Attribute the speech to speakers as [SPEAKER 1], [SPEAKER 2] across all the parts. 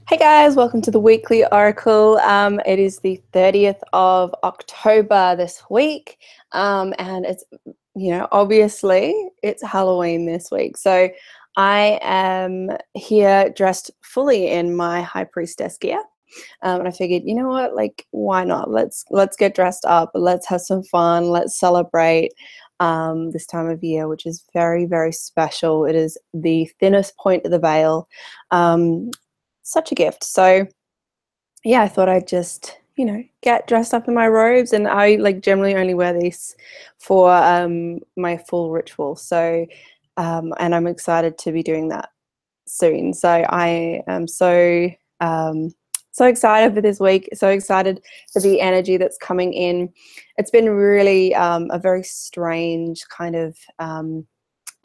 [SPEAKER 1] Hey guys, welcome to the weekly oracle. It is the 30th of October this week, and it's, obviously it's Halloween this week. So I am here dressed fully in my High Priestess gear. And I figured, you know what, like, why not? Let's get dressed up. Let's have some fun. Let's celebrate this time of year, which is very, very special. It is the thinnest point of the veil. Such a gift. So yeah, I thought I'd just, get dressed up in my robes, and I like generally only wear these for my full ritual. So and I'm excited to be doing that soon. So I am so excited for this week, so excited for the energy that's coming in. It's been really a very strange kind of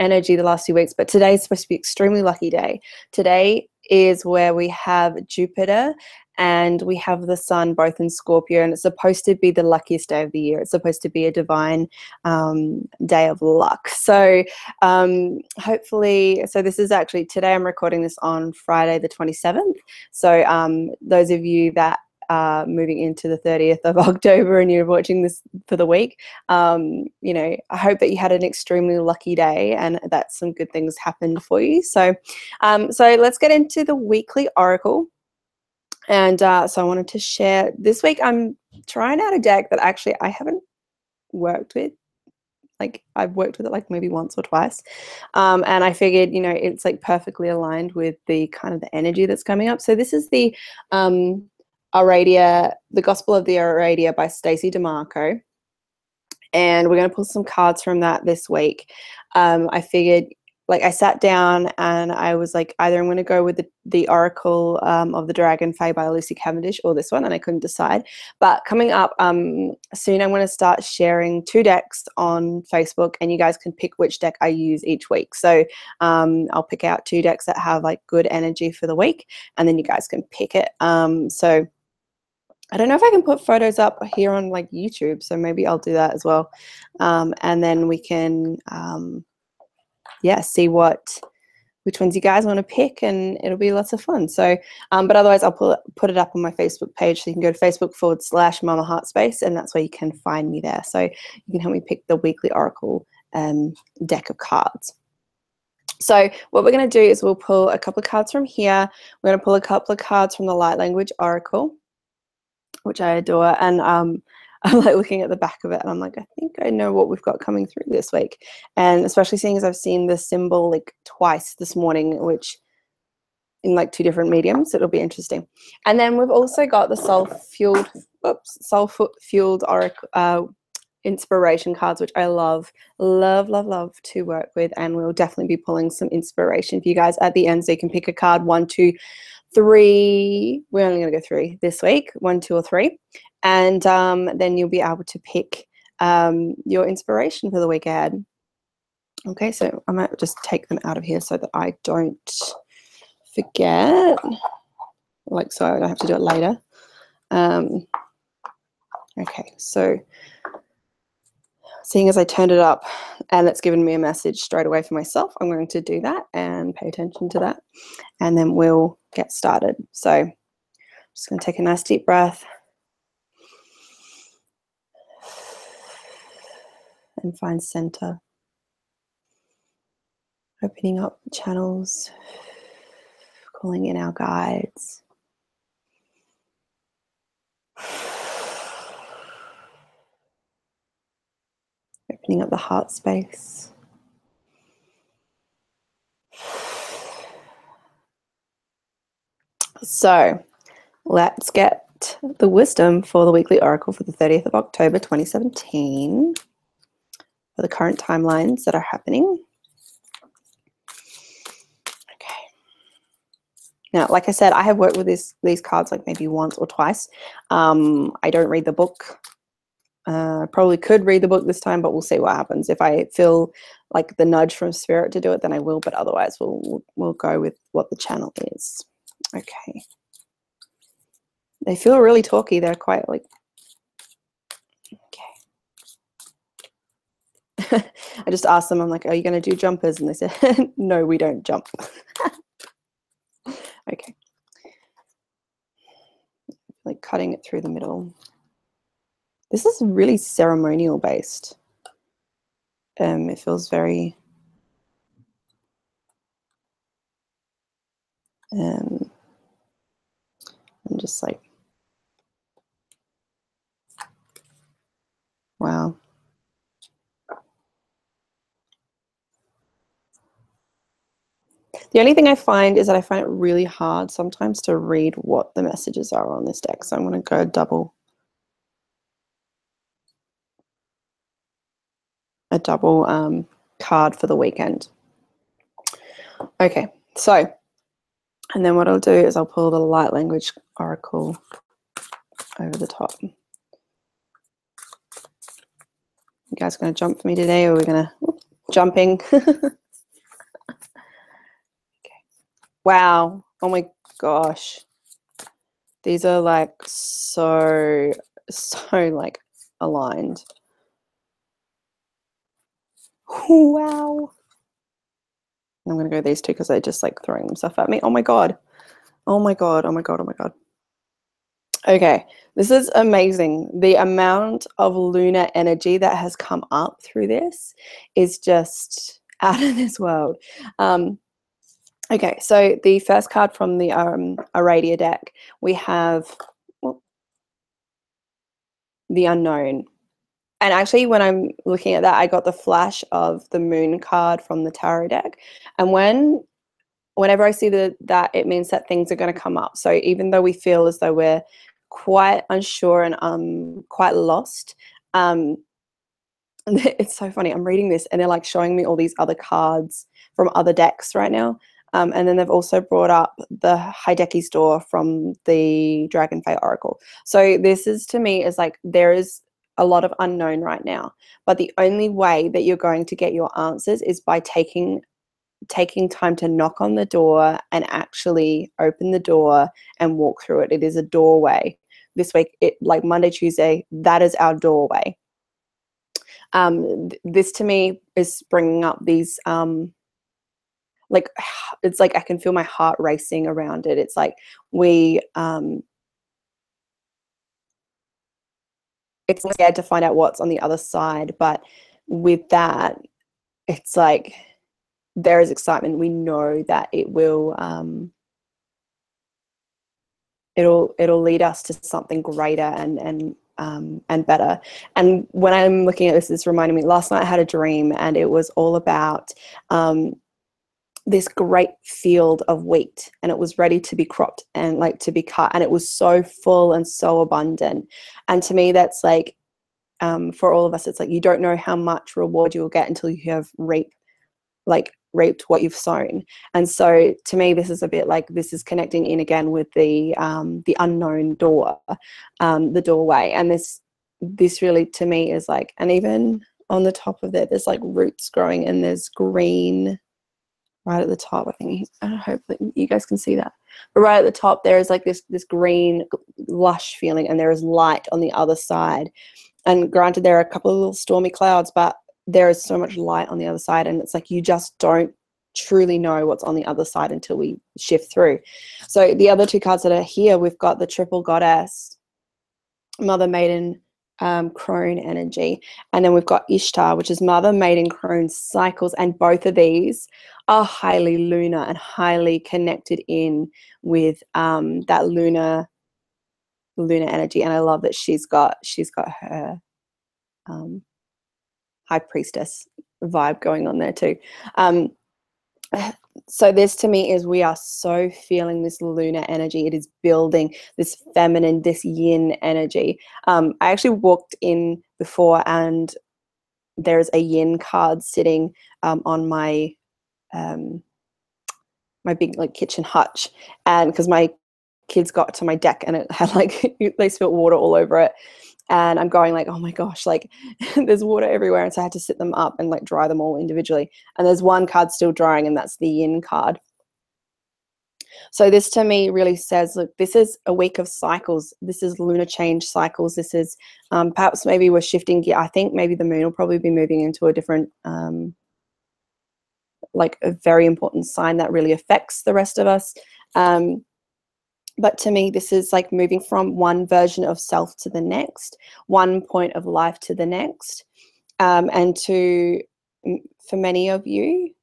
[SPEAKER 1] energy the last few weeks, but today is supposed to be an extremely lucky day. Today is where we have Jupiter and we have the sun both in Scorpio, and it's supposed to be the luckiest day of the year. It's supposed to be a divine day of luck. So hopefully, so this is actually, today I'm recording this on Friday the 27th. So those of you that moving into the 30th of October and you're watching this for the week, I hope that you had an extremely lucky day and that some good things happened for you. So let's get into the weekly oracle. And so I wanted to share this week. I'm trying out a deck that actually I haven't worked with. Like, I've worked with it like maybe once or twice, and I figured, it's like perfectly aligned with the kind of the energy that's coming up. So this is the Aradia, the Gospel of the Aradia by Stacey DeMarco, and we're going to pull some cards from that this week. I figured, like, I sat down and I was like, either I'm going to go with the Oracle of the Dragon Fae by Lucy Cavendish or this one, and I couldn't decide. But coming up soon, I'm going to start sharing 2 decks on Facebook, and you guys can pick which deck I use each week. So I'll pick out 2 decks that have like good energy for the week, and then you guys can pick it. So I don't know if I can put photos up here on like YouTube, so maybe I'll do that as well. And then we can see which ones you guys want to pick, and it'll be lots of fun. So but otherwise I'll put it up on my Facebook page, so you can go to Facebook.com/Mama Heart Space, and that's where you can find me there. So you can help me pick the weekly oracle deck of cards. So what we're going to do is we'll pull a couple of cards from here. We're going to pull a couple of cards from the Light Language Oracle, which I adore, and I'm like looking at the back of it and I'm like, I think I know what we've got coming through this week. And especially seeing as I've seen the symbol like twice this morning, which in like 2 different mediums, it'll be interesting. And then we've also got the soul-fueled oracle inspiration cards, which I love to work with, and we'll definitely be pulling some inspiration for you guys at the end, so you can pick a card, 1, 2, 3. We're only going to go 3 this week, 1, 2, or 3, and then you'll be able to pick your inspiration for the week ahead. Okay, so I might just take them out of here so that I don't forget, like, so I don't have to do it later. Okay, so seeing as I turned it up and it's given me a message straight away for myself, I'm going to do that and pay attention to that, and then we'll get started. So I'm just going to take a nice deep breath and find center, opening up the channels, calling in our guides. Opening up the heart space. So let's get the wisdom for the weekly oracle for the 30th of October 2017 for the current timelines that are happening. Okay. Now, like I said, I have worked with these cards like maybe once or twice. I don't read the book. I probably could read the book this time, but we'll see what happens. If I feel like the nudge from spirit to do it, then I will, but otherwise we'll go with what the channel is. Okay. They feel really talky. They're quite like, okay. I just asked them, I'm like, are you going to do jumpers? And they said, no, we don't jump. Okay. cutting it through the middle. This is really ceremonial based. It feels very I'm just like, wow. The only thing I find is that I find it really hard sometimes to read what the messages are on this deck. So I'm going to go a double card for the weekend. Okay, so, and then what I'll do is I'll pull the light language oracle over the top. You guys going to jump for me today, or are we going to jumping? Okay. Wow. Oh my gosh. These are like so like aligned. Wow. I'm going to go these two because they're just like throwing themselves at me. Oh my God. Oh my God. Oh my God. Oh my God. Okay. This is amazing. The amount of lunar energy that has come up through this is just out of this world. Okay. So the first card from the Aradia deck, we have the unknown. And actually, when I'm looking at that, I got the flash of the moon card from the tarot deck. And whenever I see that, it means that things are going to come up. So even though we feel as though we're quite unsure and quite lost, it's so funny. I'm reading this and they're like showing me all these other cards from other decks right now. And then they've also brought up the Heideki's Door from the Dragon Fate Oracle. So this is, to me, is like there is a lot of unknown right now. But the only way that you're going to get your answers is by taking time to knock on the door and actually open the door and walk through it. It is a doorway. This week, like Monday, Tuesday, that is our doorway. This to me is bringing up these like, it's like I can feel my heart racing around it. It's like it's scared to find out what's on the other side, but with that, it's like there is excitement. We know that it will it'll lead us to something greater and better. And when I'm looking at this, it's reminding me, last night I had a dream and it was all about this great field of wheat, and it was ready to be cropped and like to be cut, and it was so full and so abundant. And to me, that's like for all of us, it's like you don't know how much reward you'll get until you have reaped what you've sown. And so to me, this is a bit like, this is connecting in again with the unknown door, the doorway. And this really to me is like, and even on the top of it, there's like roots growing and there's green right at the top. I hope that you guys can see that. But right at the top, there is like this green lush feeling, and there is light on the other side. And granted, there are a couple of little stormy clouds, but there is so much light on the other side, and it's like you just don't truly know what's on the other side until we shift through. So the other two cards that are here, we've got the Triple Goddess, Mother Maiden, crone energy, and then we've got Ishtar, which is Mother Maiden, crone cycles, and both of these are highly lunar and highly connected in with that lunar energy. And I love that she's got her high priestess vibe going on there too. So this to me is, we are so feeling this lunar energy. It is building this feminine, this yin energy. I actually walked in before and there's a yin card sitting on my my big like kitchen hutch, and because my kids got to my deck and it had like they spilled water all over it, and I'm going like, oh my gosh, like there's water everywhere. And so I had to sit them up and like dry them all individually. And there's one card still drying, and that's the yin card. So this to me really says, look, this is a week of cycles. This is lunar change cycles. This is perhaps maybe we're shifting gear. I think maybe the moon will probably be moving into a different, like a very important sign that really affects the rest of us. But to me, this is like moving from one version of self to the next, one point of life to the next. And for many of you,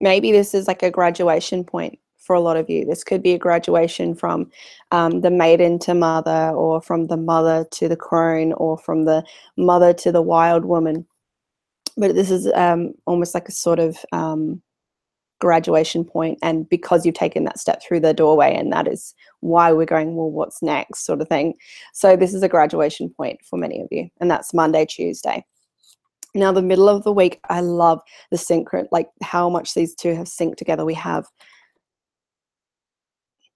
[SPEAKER 1] maybe this is like a graduation point for a lot of you. This could be a graduation from the maiden to mother, or from the mother to the crone, or from the mother to the wild woman. But this is almost like a sort of graduation point, and because you've taken that step through the doorway, and that is why we're going, well, what's next, sort of thing. So this is a graduation point for many of you, and that's Monday, Tuesday. Now, the middle of the week, I love the synchron, like how much these two have synced together. We have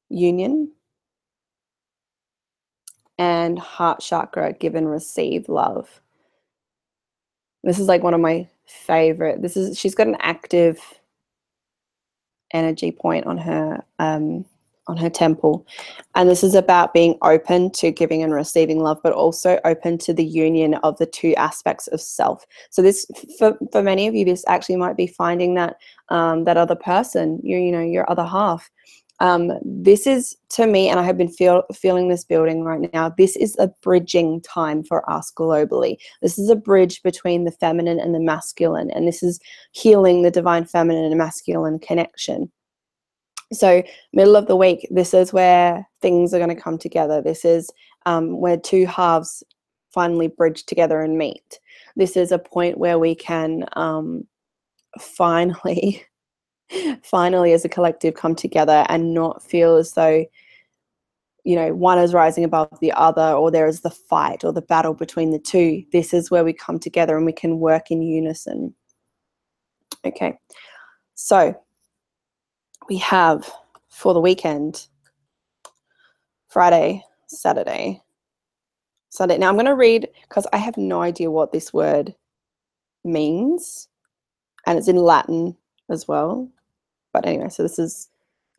[SPEAKER 1] union and heart chakra, give and receive love. This is like one of my favorite. She's got an active energy point on her temple, and this is about being open to giving and receiving love, but also open to the union of the two aspects of self. So this, for many of you, this actually might be finding that that other person, your other half. This is, to me, and I have been feeling this building right now, this is a bridging time for us globally. This is a bridge between the feminine and the masculine, and this is healing the divine feminine and masculine connection. So middle of the week, this is where things are going to come together. This is where two halves finally bridge together and meet. This is a point where we can finally as a collective come together and not feel as though, one is rising above the other, or there is the fight or the battle between the two. This is where we come together and we can work in unison. Okay, so we have, for the weekend, Friday, Saturday, Sunday. Now I'm going to read, because I have no idea what this word means, and it's in Latin as well. But anyway, so this is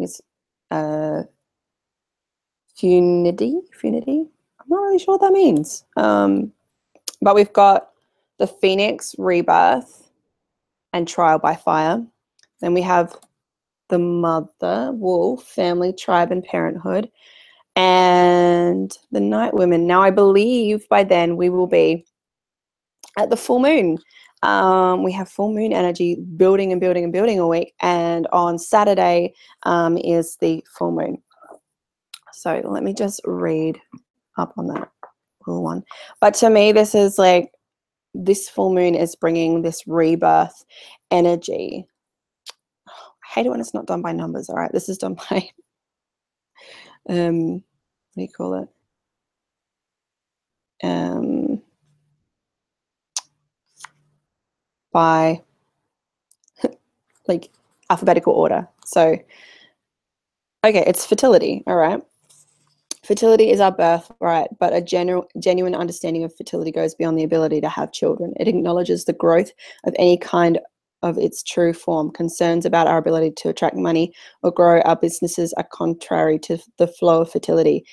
[SPEAKER 1] funity. I'm not really sure what that means. But we've got the Phoenix, rebirth, and trial by fire. Then we have the mother, wolf, family, tribe, and parenthood, and the night women. Now I believe by then we will be at the full moon. We have full moon energy building and building and building a week, and on Saturday is the full moon. So let me just read up on that little one. But to me, this is like, this full moon is bringing this rebirth energy. I hate it when it's not done by numbers. All right, this is done by what do you call it? By like alphabetical order. So, okay, it's fertility. All right. Fertility is our birthright, but a genuine understanding of fertility goes beyond the ability to have children. It acknowledges the growth of any kind of its true form. Concerns about our ability to attract money or grow our businesses are contrary to the flow of fertility.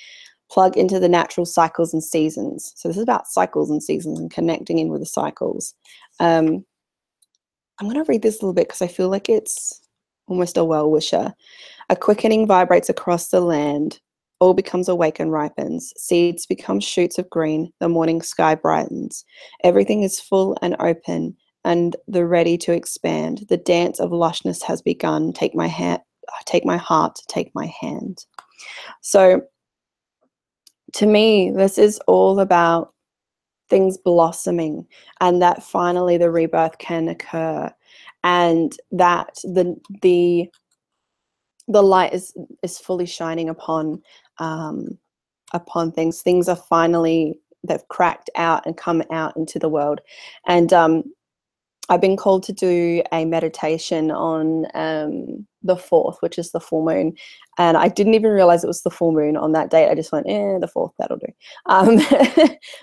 [SPEAKER 1] Plug into the natural cycles and seasons. So this is about cycles and seasons and connecting in with the cycles. I'm going to read this a little bit because I feel like it's almost a well-wisher. A quickening vibrates across the land. All becomes awake and ripens. Seeds become shoots of green. The morning sky brightens. Everything is full and open and the ready to expand. The dance of lushness has begun. Take my heart, take my hand. So to me, this is all about things blossoming, and that finally the rebirth can occur, and that the light is fully shining upon things. Things are finally, they've cracked out and come out into the world. And I've been called to do a meditation on the 4th, which is the full moon. And I didn't even realize it was the full moon on that date. I just went, the 4th, that'll do.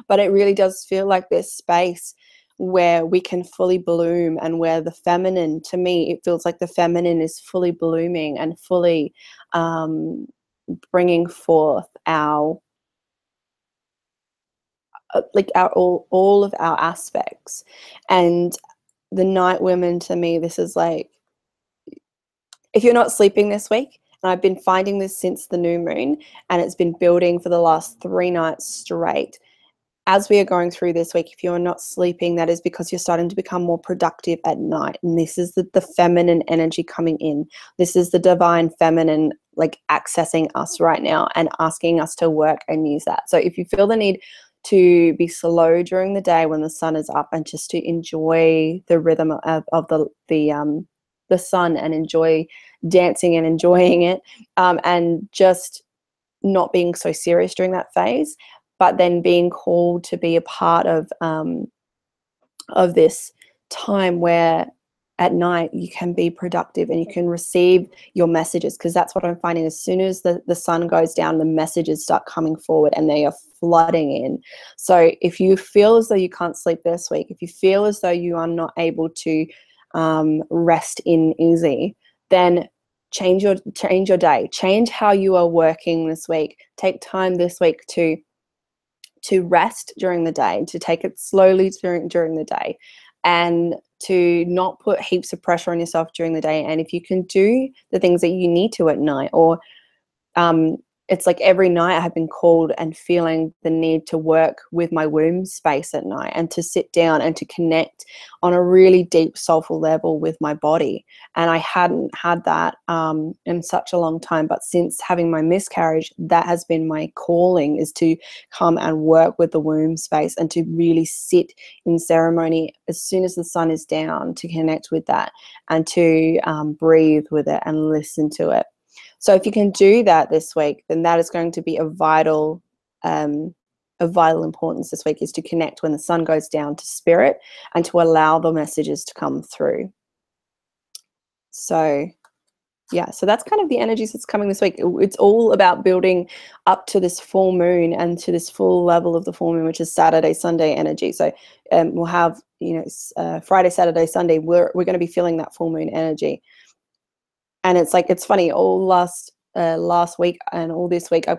[SPEAKER 1] But it really does feel like this space where we can fully bloom, and where the feminine, to me, it feels like the feminine is fully blooming and fully bringing forth our all of our aspects. And the night women, to me, this is like, if you're not sleeping this week And I've been finding this since the new moon, and it's been building for the last 3 nights straight. As we are going through this week, if you're not sleeping, that is because you're starting to become more productive at night. And this is the feminine energy coming in. This is the divine feminine, like accessing us right now and asking us to work and use that. So if you feel the need to be slow during the day when the sun is up and just to enjoy the rhythm of the sun and enjoy dancing and enjoying it, and just not being so serious during that phase, but then being called to be a part of this time where at night you can be productive and you can receive your messages, because that's what I'm finding. As soon as the sun goes down, the messages start coming forward and they are flooding in. So if you feel as though you can't sleep this week, if you feel as though you are not able to rest in easy, then change your day, change how you are working this week. Take time this week to rest during the day, to take it slowly during the day, and to not put heaps of pressure on yourself during the day. And if you can do the things that you need to at night, or it's like every night I have been called and feeling the need to work with my womb space at night and to sit down and to connect on a really deep, soulful level with my body. And I hadn't had that in such a long time. But since having my miscarriage, that has been my calling, is to come and work with the womb space and to really sit in ceremony as soon as the sun is down, to connect with that and to breathe with it and listen to it. So if you can do that this week, then that is going to be of vital importance this week, is to connect when the sun goes down to spirit and to allow the messages to come through. So yeah, so that's kind of the energies that's coming this week. It's all about building up to this full moon and to this full level of the full moon, which is Saturday, Sunday energy. So we'll have, Friday, Saturday, Sunday, we're going to be feeling that full moon energy. And it's like, it's funny, all last week and all this week, I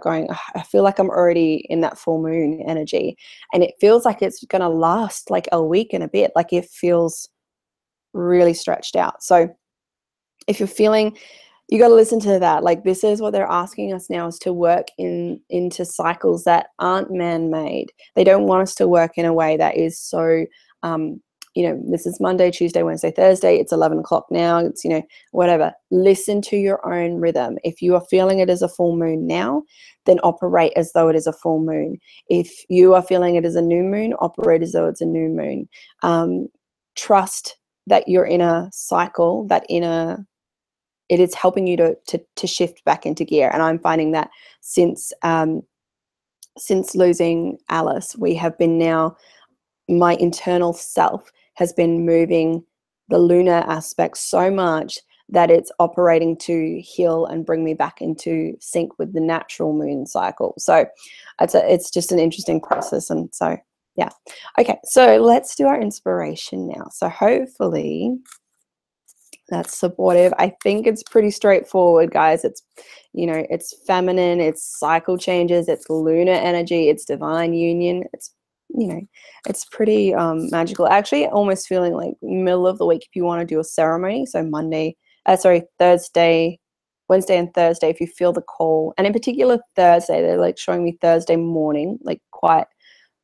[SPEAKER 1] feel like I'm already in that full moon energy, and it feels like it's going to last like a week and a bit. Like it feels really stretched out. So if you're feeling, you got to listen to that. Like, this is what they're asking us now, is to work into cycles that aren't man-made. They don't want us to work in a way that is so this is Monday, Tuesday, Wednesday, Thursday, it's 11 o'clock now, it's, whatever. Listen to your own rhythm. If you are feeling it as a full moon now, then operate as though it is a full moon. If you are feeling it as a new moon, operate as though it's a new moon. Trust that you're in a cycle, that it is helping you to shift back into gear. And I'm finding that since losing Alice, we have been now, my internal self has been moving the lunar aspect so much that it's operating to heal and bring me back into sync with the natural moon cycle. So it's just an interesting process. And so, yeah. Okay, so let's do our inspiration now. So hopefully that's supportive. I think it's pretty straightforward, guys. It's, it's feminine, it's cycle changes, it's lunar energy, it's divine union. It's pretty magical. Actually, almost feeling like middle of the week if you want to do a ceremony. So Thursday, Wednesday and Thursday, if you feel the call. And in particular, Thursday, they're like showing me Thursday morning, like quite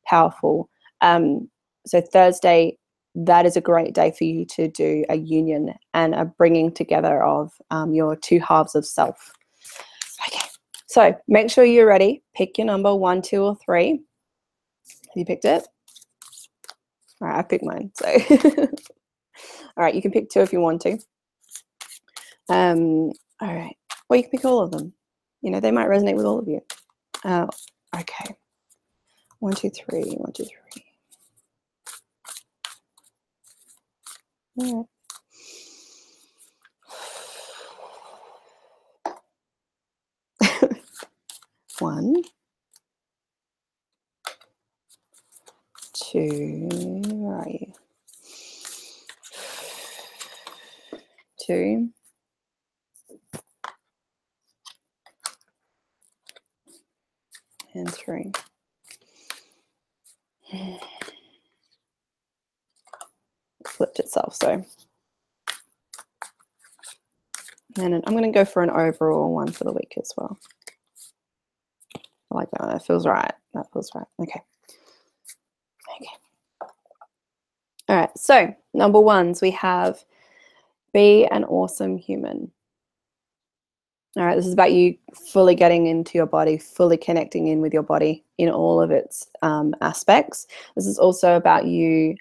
[SPEAKER 1] powerful. So Thursday, that is a great day for you to do a union and a bringing together of your two halves of self. Okay, so make sure you're ready. Pick your number 1, 2, or 3. Have you picked it? All right, I picked mine. So, all right, you can pick 2 if you want to. All right, or you can pick all of them. They might resonate with all of you. Okay, 1, 2, 3. 1, 2, 3. All right. 1, 2. Where are you? 2. And 3. Flipped itself, so And I'm going to go for an overall one for the week as well. I like that one. That feels right. That feels right. Okay. Okay. All right. So number ones, we have be an awesome human. All right. This is about you fully getting into your body, fully connecting in with your body in all of its aspects. This is also about you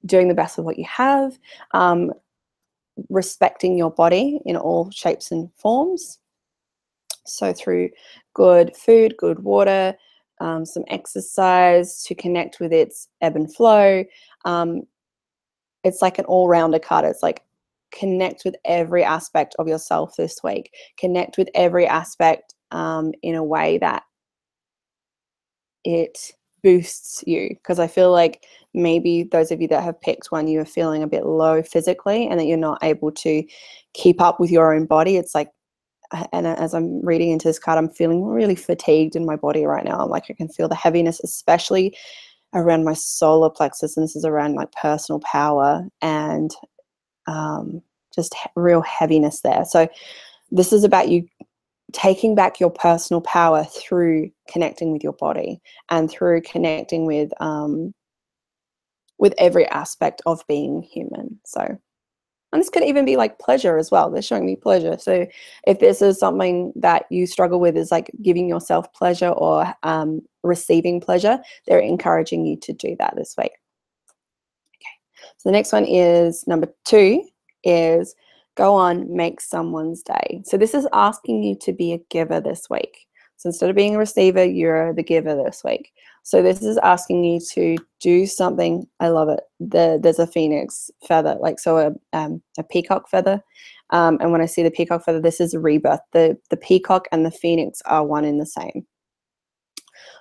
[SPEAKER 1] doing the best with what you have, respecting your body in all shapes and forms. So through good food, good water, some exercise to connect with its ebb and flow. It's like an all-rounder card. It's like connect with every aspect of yourself this week. Connect with every aspect in a way that it boosts you, because I feel like maybe those of you that have picked one, you are feeling a bit low physically and that you're not able to keep up with your own body. It's like, and as I'm reading into this card, I'm feeling really fatigued in my body right now. I'm like, I can feel the heaviness, especially around my solar plexus, and this is around my personal power and just real heaviness there. So this is about you taking back your personal power through connecting with your body and through connecting with every aspect of being human. So, and this could even be like pleasure as well. They're showing me pleasure. So if this is something that you struggle with, is like giving yourself pleasure or receiving pleasure, they're encouraging you to do that this week. Okay. So the next one is number 2 is go on, make someone's day. So this is asking you to be a giver this week. So instead of being a receiver, you're the giver this week. So this is asking you to do something. I love it. There's a phoenix feather, like so a peacock feather. And when I see the peacock feather, this is a rebirth. The peacock and the phoenix are one in the same.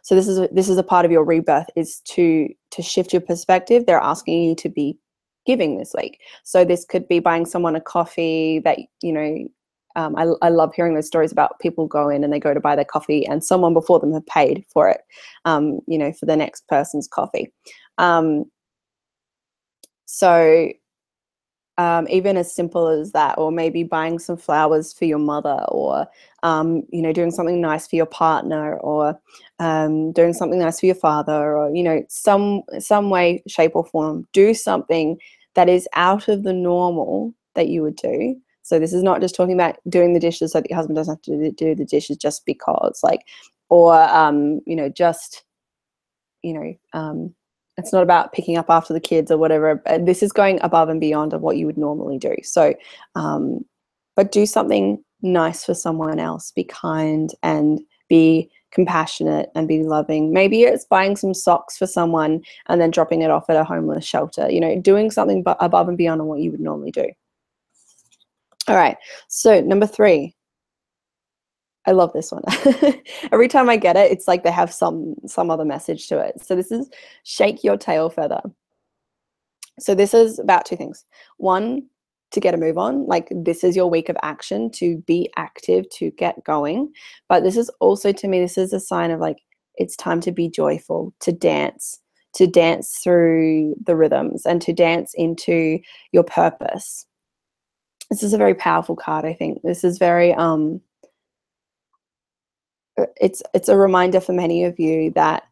[SPEAKER 1] So this is a part of your rebirth, is to shift your perspective. They're asking you to be giving this week. So this could be buying someone a coffee that, you know, I love hearing those stories about people go in and they go to buy their coffee and someone before them have paid for it, you know, for the next person's coffee. So even as simple as that, or maybe buying some flowers for your mother, or you know, doing something nice for your partner, or doing something nice for your father, or, you know, some way, shape or form, do something that is out of the normal that you would do. So this is not just talking about doing the dishes so that your husband doesn't have to do the dishes just because, like, or you know, just, you know, it's not about picking up after the kids or whatever. This is going above and beyond of what you would normally do. So, but do something nice for someone else. Be kind and be compassionate and be loving. Maybe it's buying some socks for someone and then dropping it off at a homeless shelter. You know, doing something above and beyond on what you would normally do. All right. So number 3. I love this one. Every time I get it, it's like they have some other message to it. So this is shake your tail feather. So this is about 2 things. One, to get a move on. Like, this is your week of action, to be active, to get going. But this is also, to me, this is a sign of like, it's time to be joyful, to dance through the rhythms and to dance into your purpose. This is a very powerful card, I think. This is very, it's a reminder for many of you that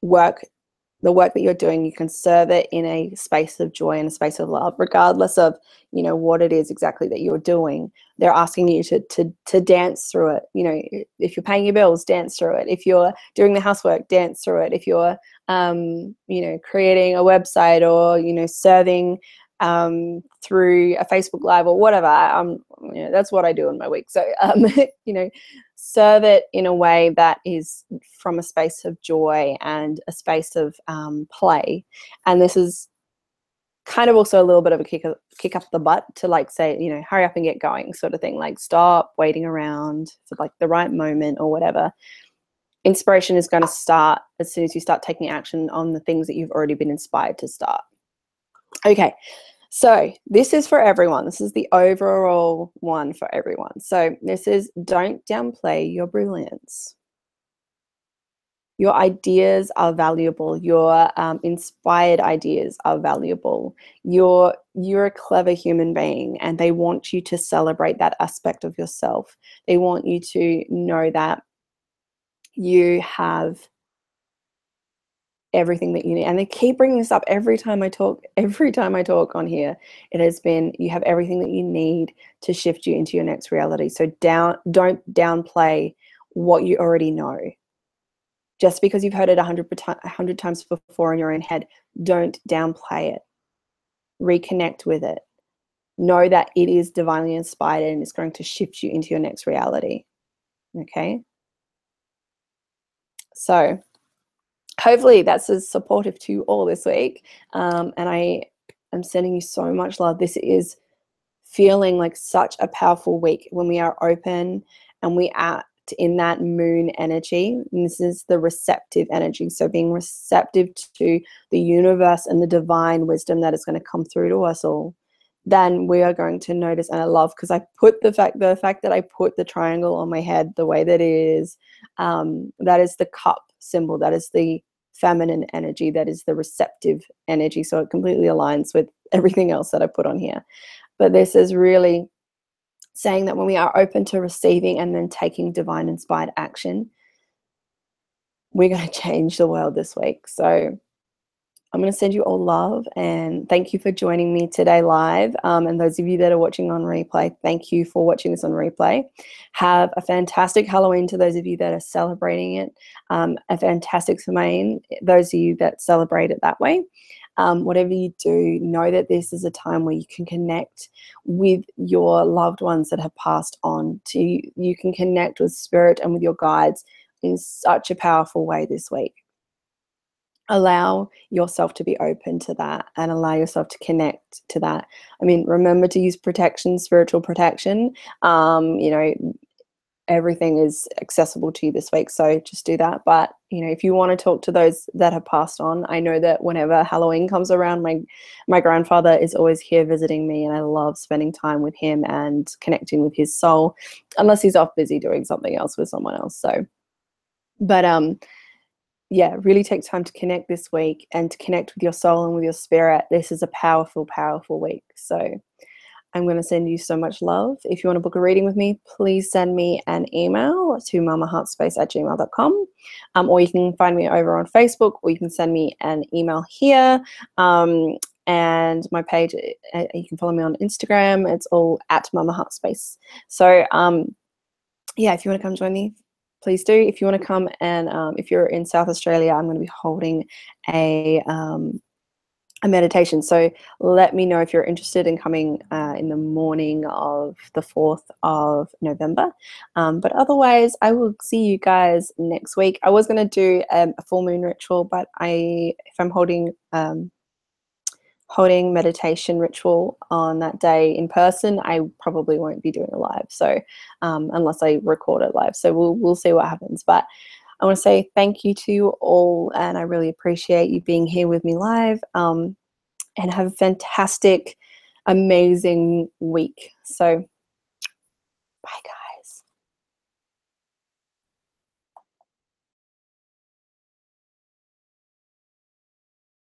[SPEAKER 1] the work that you're doing, you can serve it in a space of joy and a space of love, regardless of, you know, what it is exactly that you're doing. They're asking you to dance through it. You know, if you're paying your bills, dance through it. If you're doing the housework, dance through it. If you're, you know, creating a website, or, you know, serving through a Facebook Live or whatever, you know, that's what I do in my week. So, you know, serve it in a way that is from a space of joy and a space of play. And this is kind of also a little bit of a kick up the butt to, like, say, you know, hurry up and get going sort of thing. Like, stop waiting around for like the right moment or whatever. Inspiration is going to start as soon as you start taking action on the things that you've already been inspired to start. Okay. So this is for everyone. This is the overall one for everyone. So this is, don't downplay your brilliance. Your ideas are valuable. Your inspired ideas are valuable. You're a clever human being, and they want you to celebrate that aspect of yourself. They want you to know that you have everything that you need. And they keep bringing this up every time I talk on here. It has been, you have everything that you need to shift you into your next reality. So don't downplay what you already know. Just because you've heard it 100 times before in your own head, don't downplay it. Reconnect with it. Know that it is divinely inspired and it's going to shift you into your next reality. Okay? So hopefully that's as supportive to you all this week. And I am sending you so much love. This is feeling like such a powerful week when we are open and we act in that moon energy. And this is the receptive energy. So being receptive to the universe and the divine wisdom that is going to come through to us all. Then we are going to notice, and I love, because I put the fact that I put the triangle on my head the way that it is, that is the cup symbol, that is the feminine energy, that is the receptive energy. So it completely aligns with everything else that I put on here. But this is really saying that when we are open to receiving and then taking divine inspired action, we're going to change the world this week. So I'm going to send you all love, and thank you for joining me today live. And those of you that are watching on replay, thank you for watching this on replay. Have a fantastic Halloween to those of you that are celebrating it. A fantastic Samhain, those of you that celebrate it that way. Whatever you do, know that this is a time where you can connect with your loved ones that have passed on to you. You can connect with spirit and with your guides in such a powerful way this week. Allow yourself to be open to that and allow yourself to connect to that. I mean, remember to use protection, spiritual protection. Everything is accessible to you this week, so just do that. But if you want to talk to those that have passed on, I know that whenever Halloween comes around, my grandfather is always here visiting me, and I love spending time with him and connecting with his soul, unless he's off busy doing something else with someone else. So, but yeah, really take time to connect this week and to connect with your soul and with your spirit. This is a powerful, powerful week. So I'm going to send you so much love. If you want to book a reading with me, please send me an email to mamaheartspace@gmail.com. Or you can find me over on Facebook, or you can send me an email here. And my page, you can follow me on Instagram. It's all at mamaheartspace. So yeah, if you want to come join me, please do. If you want to come, and if you're in South Australia, I'm going to be holding a meditation. So let me know if you're interested in coming in the morning of the 4th of November. But otherwise, I will see you guys next week. I was going to do a full moon ritual, but if I'm holding meditation ritual on that day in person, I probably won't be doing it live. So unless I record it live, so we'll see what happens. But I want to say thank you to you all, and I really appreciate you being here with me live. And have a fantastic, amazing week. So bye, guys.